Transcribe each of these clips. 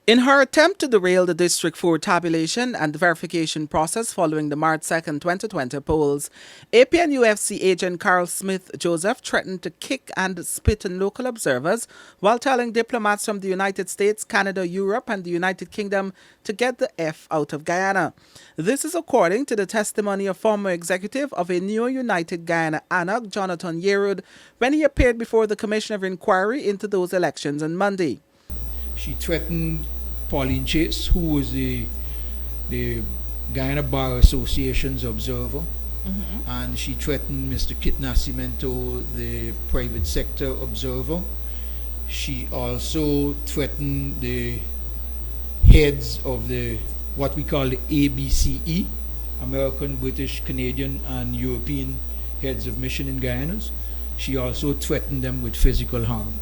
In her attempt to derail the District 4 tabulation and verification process following the March 2nd, 2020 polls, APNU+AFC agent Carl Smith Joseph threatened to kick and spit on local observers while telling diplomats from the United States, Canada, Europe, and the United Kingdom to get the F out of Guyana. This is according to the testimony of former executive of a new United Guyana ANUG, Johnathan Yearwood, when he appeared before the Commission of Inquiry into those elections on Monday. She threatened Pauline Chase, who was the Guyana Bar Association's observer, and she threatened Mr. Kit Nascimento, the private sector observer. She also threatened the heads of the what we call the ABCE, American, British, Canadian, and European heads of mission in Guyana. She also threatened them with physical harm.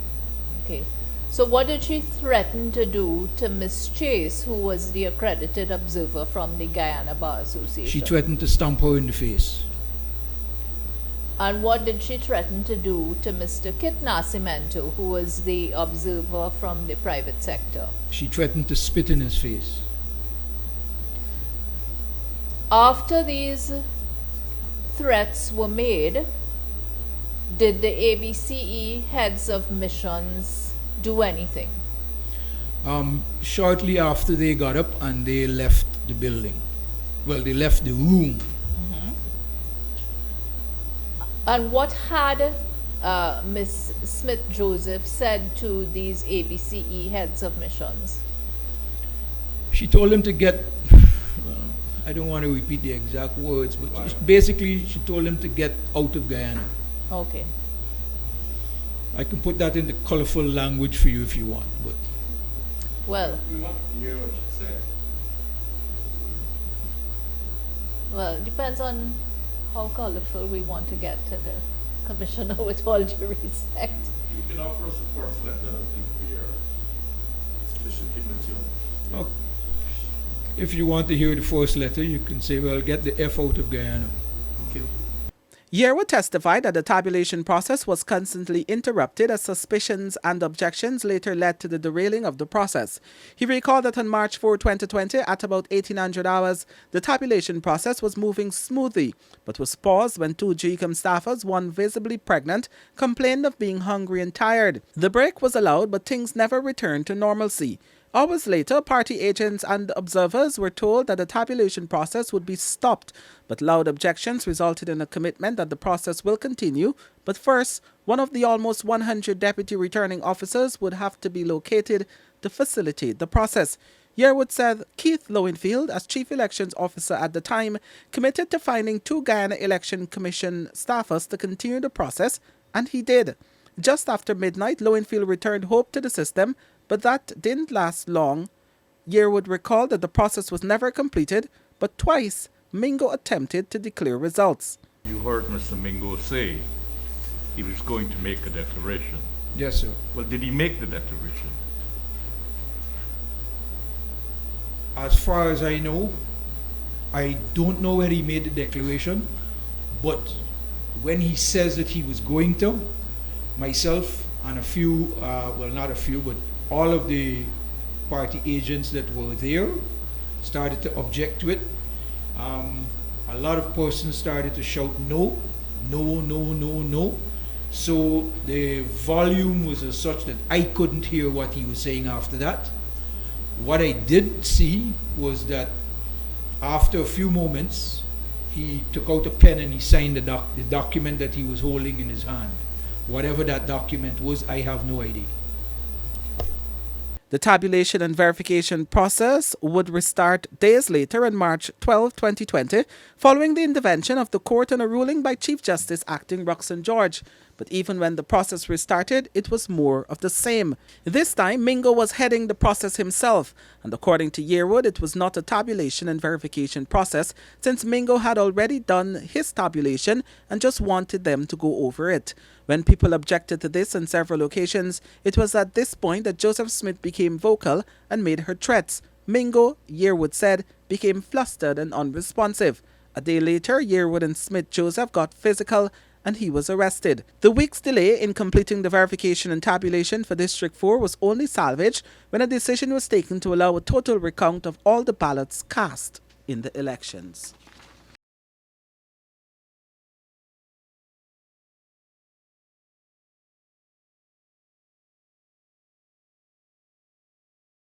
Okay. So what did she threaten to do to Miss Chase, who was the accredited observer from the Guyana Bar Association? She threatened to stamp her in the face. And what did she threaten to do to Mr. Kit Nascimento, who was the observer from the private sector? She threatened to spit in his face. After these threats were made, did the ABCE heads of missions do anything? Shortly after they got up and they left the building. Well, they left the room. And what had Miss Smith Joseph said to these ABCE heads of missions? She told them to get, I don't want to repeat the exact words, but basically she told them to get out of Guyana. Okay. I can put that into colorful language for you if you want, but Well, We want to hear what she said. well, it depends on how colorful we want to get to the commissioner, with all due respect. You can offer us a first letter. I don't think we are sufficiently mature. okay. If you want to hear the first letter, you can say, well, get the F out of Guyana. Thank you. Yearwood testified that the tabulation process was constantly interrupted as suspicions and objections later led to the derailing of the process. He recalled that on March 4, 2020, at about 1800 hours, the tabulation process was moving smoothly, but was paused when two GECOM staffers, one visibly pregnant, complained of being hungry and tired. The break was allowed, but things never returned to normalcy. Hours later, party agents and observers were told that the tabulation process would be stopped, but loud objections resulted in a commitment that the process will continue. But first, one of the almost 100 deputy returning officers would have to be located to facilitate the process. Yearwood said Keith Lowenfield, as chief elections officer at the time, committed to finding two Guyana Election Commission staffers to continue the process, and he did. Just after midnight, Lowenfield returned hope to the system, but that didn't last long. Yearwood recalled that the process was never completed, but twice Mingo attempted to declare results. You heard Mr. Mingo say he was going to make a declaration. Yes, sir. Well, did he make the declaration? As far as I know, I don't know where he made the declaration, but when he says that he was going to, myself and a few, well, not a few, but all of the party agents that were there started to object to it. A lot of persons started to shout no, no, no, no, no. So the volume was as such that I couldn't hear what he was saying after that. What I did see was that after a few moments, he took out a pen and he signed the document that he was holding in his hand. Whatever that document was, I have no idea. The tabulation and verification process would restart days later on March 12, 2020, following the intervention of the court on a ruling by Chief Justice Acting Roxanne George. But even when the process restarted, it was more of the same. This time, Mingo was heading the process himself, and according to Yearwood, it was not a tabulation and verification process, since Mingo had already done his tabulation and just wanted them to go over it. When people objected to this on several occasions, it was at this point that Joseph Smith became vocal and made her threats. Mingo, Yearwood said, became flustered and unresponsive. A day later, Yearwood and Smith Joseph got physical and he was arrested. The week's delay in completing the verification and tabulation for District 4 was only salvaged when a decision was taken to allow a total recount of all the ballots cast in the elections.